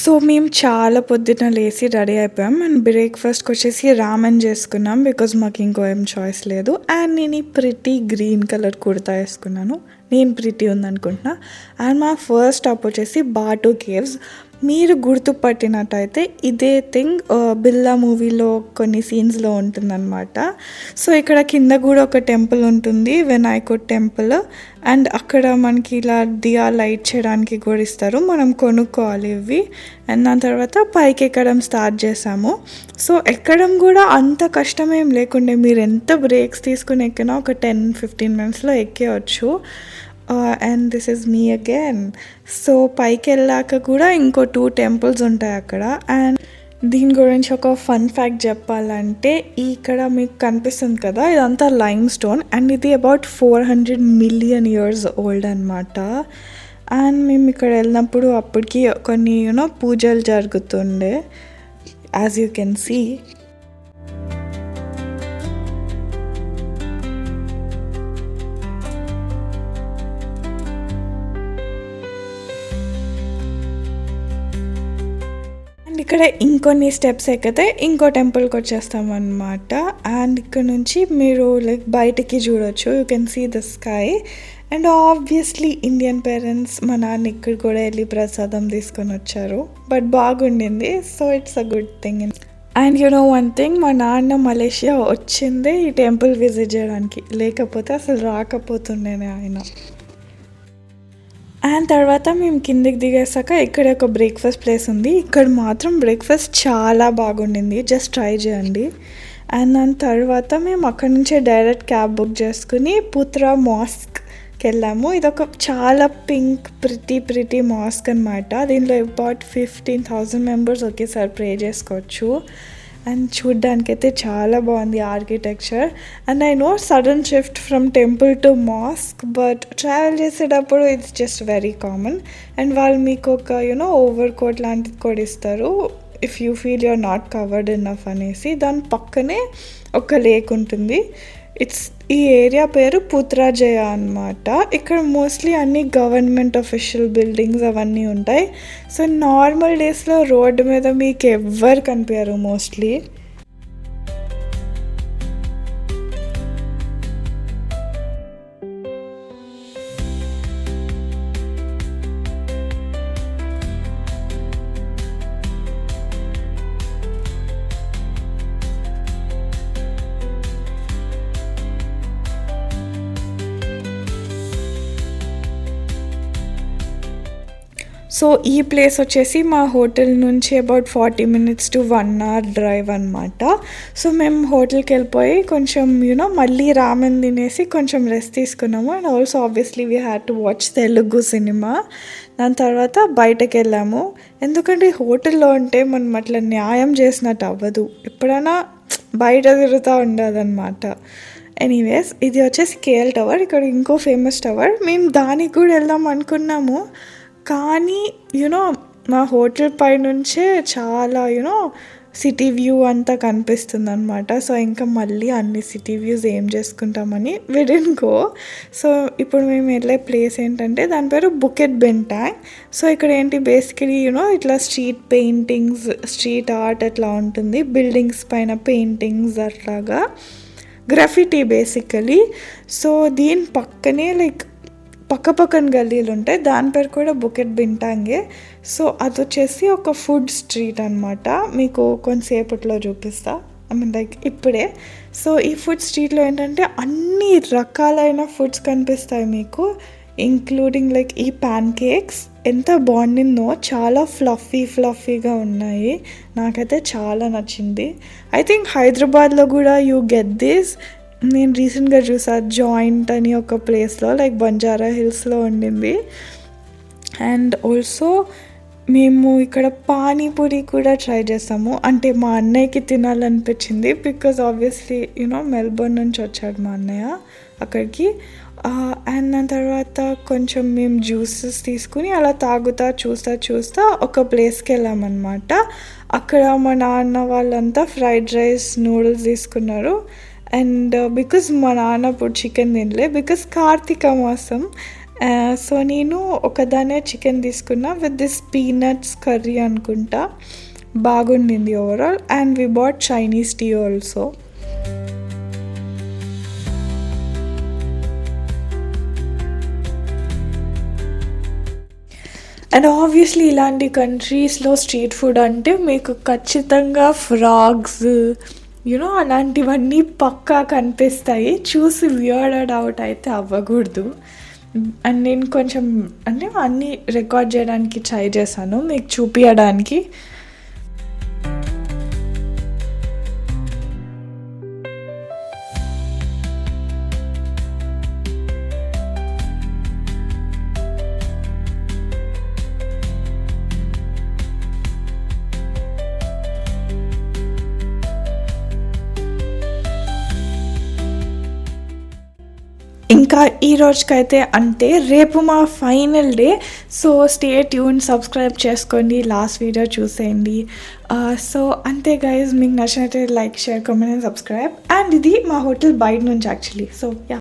So, మేము చాలా పొద్దున్న లేసి రెడీ అయిపోయాం. అండ్ బ్రేక్‌ఫాస్ట్‌కొచ్చేసి రామెన్ చేసుకున్నాం. బికాజ్ మాకు ఇంకో ఏం చాయిస్ లేదు. అండ్ నేను ఈ ప్రిటీ గ్రీన్ కలర్ కుర్తా ఏసుకున్నాను. నేను ప్రిటీ ఉందనుకుంటున్నా. అండ్ మా ఫస్ట్ స్టాప్ వచ్చేసి బాటు కేవ్స్. మీరు గుర్తుపట్టినట్టయితే ఇదే థింగ్ 'బిల్లా' మూవీలో కొన్ని సీన్స్‌లో ఉంటుందనమాట. సో, ఇక్కడ కింద కూడా ఒక టెంపుల్ ఉంటుంది. వినాయకుడి టెంపుల్. అండ్ అక్కడ మనకి ఇలా దియా లైట్ చేయడానికి కూడా ఇస్తారు. మనం కొనుక్కోవాలి ఇవి. అండ్ దాని తర్వాత పైకి ఎక్కడం స్టార్ట్ చేసాము. సో, ఎక్కడం కూడా అంత కష్టమేం లేకుండే. మీరు ఎంత బ్రేక్స్ తీసుకుని ఎక్కినా ఒక 10-15 మినిట్స్‌లో ఎక్కేయొచ్చు. And this is me again. So, పైకెళ్ళాక కూడా ఇంకో 2 టెంపుల్స్ ఉంటాయి అక్కడ. అండ్ దీని గురించి ఒక ఫన్ ఫ్యాక్ట్ చెప్పాలంటే, ఇక్కడ మీకు కనిపిస్తుంది కదా, ఇదంతా లైమ్ స్టోన్. అండ్ ఇది అబౌట్ 400 మిలియన్ ఇయర్స్ ఓల్డ్ అనమాట. అండ్ మేము ఇక్కడ వెళ్ళినప్పుడు అప్పటికి కొన్ని పూజలు జరుగుతుండే, as you can see. And ఇక్కడ ఇంకొన్ని స్టెప్స్ ఎక్కితే ఇంకో టెంపుల్కి వచ్చేస్తామన్నమాట. అండ్ ఇక్కడ నుంచి మీరు లైక్ బయటికి చూడొచ్చు. You can see the sky. And obviously Indian parents మా నాన్న ఇక్కడ కూడా వెళ్ళి ప్రసాదం తీసుకొని వచ్చారు. బట్ బాగుండింది. So it's a good thing. And one thing, మా నాన్న మలేషియా వచ్చిందే ఈ టెంపుల్ విజిట్ చేయడానికి. లేకపోతే అసలు రాకపోతుండేనే ఆయన. అండ్ తర్వాత మేము కిందికి దిగేసాక ఇక్కడ ఒక బ్రేక్ఫాస్ట్ ప్లేస్ ఉంది. ఇక్కడ మాత్రం బ్రేక్ఫాస్ట్ చాలా బాగుండింది. జస్ట్ ట్రై చేయండి. అండ్ దాని తర్వాత మేము అక్కడ నుంచే డైరెక్ట్ క్యాబ్ బుక్ చేసుకుని పుత్రా మాస్క్కి వెళ్ళాము. ఇదొక చాలా పింక్ ప్రిటీ మాస్క్ అనమాట. దీనిలో అబౌట్ 15,000 మెంబర్స్ ఒకేసారి ప్రే చేసుకోవచ్చు. అండ్ చూడ్డానికైతే చాలా బాగుంది architecture. And I know sudden shift from temple to mosque, but travel చేసేటప్పుడు it's just very common. And వాళ్ళు మీకు ఒక ఓవర్ కోట్ లాంటిది కూడా ఇస్తారు if you feel you're not covered enough అనేసి. దాని పక్కనే ఒక లేక్ ఉంటుంది. ఈ ఏరియా పేరు పుత్రాజయ అనమాట. ఇక్కడ మోస్ట్లీ అన్ని గవర్నమెంట్ అఫీషియల్ బిల్డింగ్స్ అవన్నీ ఉంటాయి. సో నార్మల్ డేస్లో రోడ్డు మీద మీకు ఎవ్వరు కనిపించరు మోస్ట్లీ. సో ఈ ప్లేస్ వచ్చేసి మా హోటల్ నుంచి about 40 minutes to 1 hour drive అనమాట. సో మేము హోటల్కి వెళ్ళిపోయి కొంచెం మళ్ళీ రామెన్ తినేసి కొంచెం రెస్ట్ తీసుకున్నాము. And also obviously we had to watch Telugu cinema. దాని తర్వాత బయటకు వెళ్ళాము. ఎందుకంటే హోటల్లో ఉంటే మనం అట్లా న్యాయం చేసినట్టు అవ్వదు. ఎప్పుడైనా బయట తిరుగుతూ ఉండదన్నమాట. ఎనీవేస్, ఇది వచ్చేసి కేఎల్ టవర్. ఇక్కడ ఇంకో ఫేమస్ టవర్. మేము దానికి కూడా వెళ్దాం అనుకున్నాము. కానీ మా హోటల్ పైనుంచే చాలా సిటీ వ్యూ అంతా కనిపిస్తుంది అనమాట. సో ఇంకా మళ్ళీ అన్ని సిటీ వ్యూస్ ఏం చేసుకుంటామని వి డిడ్ంట్ గో. సో ఇప్పుడు మేము వెళ్ళే ప్లేస్ ఏంటంటే దాని పేరు బుకెట్ బెంటాంగ్. సో ఇక్కడ ఏంటి బేసికలీ ఇట్లా స్ట్రీట్ పెయింటింగ్స్, స్ట్రీట్ ఆర్ట్ అట్లా ఉంటుంది. బిల్డింగ్స్ పైన పెయింటింగ్స్ అట్లాగా గ్రాఫిటీ బేసికలీ. సో దీని పక్కనే లైక్ పక్కన గల్లీలు ఉంటాయి. దాని పేరు కూడా బుకెట్ బెంటాంగే. సో అది వచ్చేసి ఒక ఫుడ్ స్ట్రీట్ అనమాట. మీకు కొంతసేపట్లో చూపిస్తా, ఐ మీన్ లైక్ ఇప్పుడే. సో ఈ ఫుడ్ స్ట్రీట్లో ఏంటంటే అన్ని రకాలైన ఫుడ్స్ కనిపిస్తాయి మీకు, ఇంక్లూడింగ్ లైక్ ఈ ప్యాన్ కేక్స్. ఎంత బాగుండిందో, చాలా ఫ్లఫీగా ఉన్నాయి. నాకైతే చాలా నచ్చింది. ఐ థింక్ హైదరాబాద్లో కూడా యూ గెట్ దిస్. నేను రీసెంట్గా చూసా, జాయింట్ అని ఒక ప్లేస్లో లైక్ బంజారా హిల్స్లో ఉండింది. అండ్ ఆల్సో మేము ఇక్కడ పానీపూరి కూడా ట్రై చేసాము. అంటే మా అన్నయ్యకి తినాలనిపించింది బికాజ్ ఆబ్వియస్లీ మెల్బోర్న్ నుంచి వచ్చాడు మా అన్నయ్య అక్కడికి. అండ్ దాని తర్వాత కొంచెం మేము జ్యూసెస్ తీసుకుని అలా చూస్తా ఒక ప్లేస్కి వెళ్ళామన్నమాట. అక్కడ మా నాన్న వాళ్ళంతా ఫ్రైడ్ రైస్, నూడిల్స్ తీసుకున్నారు. అండ్ బికాజ్ మా నాన్న ఇప్పుడు చికెన్ తినలే, బికాజ్ కార్తీక మాసం. సో నేను ఒకదానే చికెన్ తీసుకున్నా విత్ దిస్ పీనట్స్ కర్రీ అనుకుంటా. బాగుండింది overall. And we bought Chinese tea also. And obviously ఇలాంటి కంట్రీస్లో స్ట్రీట్ ఫుడ్ అంటే మీకు ఖచ్చితంగా ఫ్రాగ్స్ అలాంటివన్నీ పక్కా కనిపిస్తాయి. చూసి వియర్డ్ అవుట్ అయితే అవ్వకూడదు. అండ్ నేను కొంచెం అంటే అన్నీ రికార్డ్ చేయడానికి ట్రై చేశాను మీకు చూపించడానికి. ఇంకా ఈ రోజుకైతే అంతే. రేపు మా final day. So stay tune, subscribe చేసుకోండి, లాస్ట్ వీడియో చూసేయండి. సో అంతే గైజ్, మీకు నచ్చినట్టు like, share, comment and subscribe. And ఇది మా హోటల్ బయట నుంచి యాక్చువల్లీ. So yeah.